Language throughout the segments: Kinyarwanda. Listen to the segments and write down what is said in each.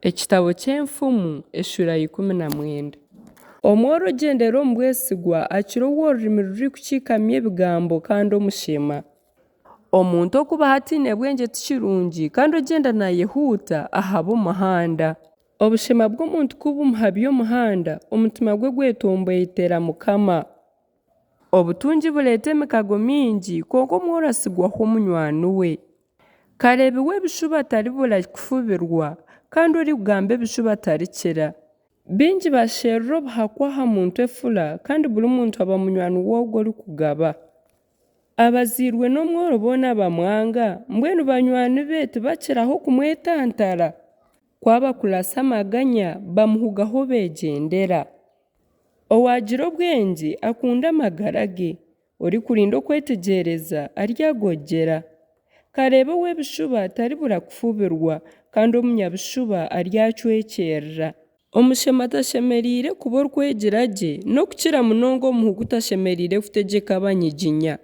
Ekitabo ky'enfumu eshura 19. Omworo ogyendera omu bwesigwa akirowo orurimi rurikukiikamu ebigambo kandi omushema. Omuntu okuba hatiine bwengye tikirungi kandi ogyenda nayehuuta ahaba omuhanda. Obushema bw'omuntu kubumuha by'omuhanda, omutima gwe gwetombwetera Mukama. Obutungi bureeta emikago mingi konka omworo asigwaho munywani we. Kareebiwe ebishuba taribura kufubirwa kandi orikugamba ebishuba tarikira. Bingi basherura obuhakwa aha muntu efura kandi buri muntu aba munywani w'ogwo orikugaba. Abazairwe n'omworo boona bamwanga mbwenu banywani be tibakiraho kumwetantara. Kwaba kurasa amaganya bamuhugaho beegyendera. Owagira obwengye akunda amagara ge, orikurinda okwetegyereza aryagogyera. Kareebe ow'ebishuba taribura kufubirwa kandi omunyabishuba aryacwekyerera. Omushema tashemereire kuba orikwegira gye n'okukira munonga omuhugu tashemereire kutegyeka abanyiginya.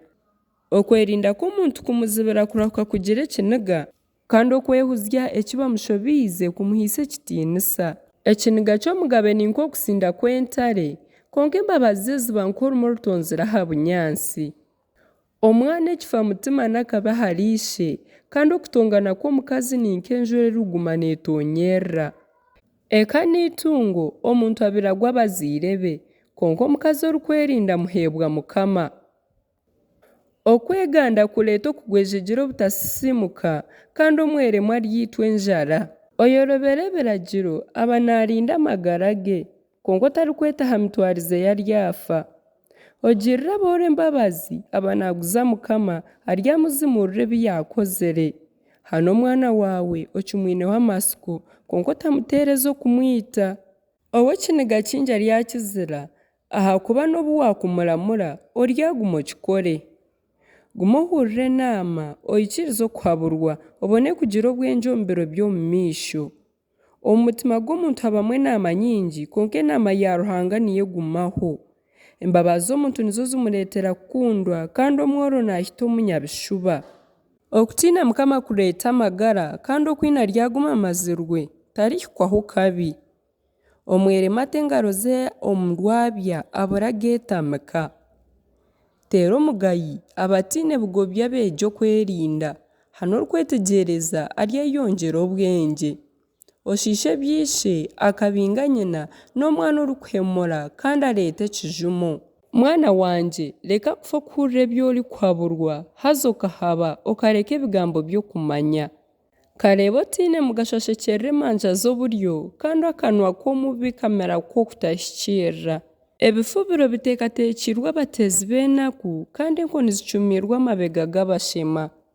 Okwerinda kw'omuntu kumuzibira kurahuka kugira ekiniga kandi okwehuzya eki bamushobiize kumuhiisa ekitiinisa. Ekiniga ky'omugabe ni nk'okusinda kw'entare konka embabazi ze ziba nk'orumwe orutonzire aha bunyansi. Omwana ekifa mutima n'akabi ahari ishe kandi okutongana kw'omukazi ni nk'enjura erikuguma neetonyerera. Eka n'itungo omuntu abiragwa abazaire be konka omukazi orikwerinda muheebwa Mukama. Okweganda kureeta okugwejegyera obutasisimuka kandi omweremwe aryitwa enjara. Oyorobera ebiragiro aba naarinda amagara ge konka otarikweta aha mitwarize ye aryafa. Ogirira aboora embabazi aba naaguza Mukama aryamuzimurira ebi yakozire. Hana omwana waawe okimwineho amasiko konka otamuteereza okumwita. Ow'ekiniga kingi aryakizira ahakuba n'obu wakumuramura oryaguma okikore. Guma ohurire enaama ohikirize okuhaburwa obone kugira obwengye omu biro by'omu maisho. Omu mutima gw'omuntu habamu enaama nyingi konka enaama ya Ruhanga niyo egumaho. Embabazi z'omuntu nizo zimureetera kukundwa kandi omworo naahita omunyabishuba. Okutiina Mukama kureeta amagara kandi okwine aryaguma amazirwe tarihikwaho kabi. Omwerema ata engaro ze omu rwabya abura ageetamika. Teera omugayi abatiine bugobya beegye okwerinda hana orikwetegyereza aryeyongyera obwengye. Oshiishe ebyishe akabinga nyina n'omwana orikuhemura kandi areeta ekijumo. Mwana wangye leka kufa kuhurira ebi orikuhaburwa haza okahaba okareka ebigambo by'okumanya. Kareebe otiine mugasho oshekyerere emanja z'oburyo kandi akanwa k'omubi kamera kw'okutahikirira. Ebifubiro biteekateekirwe abateezi b'enaku kandi enkoni zicumirwe amabega g'abashema.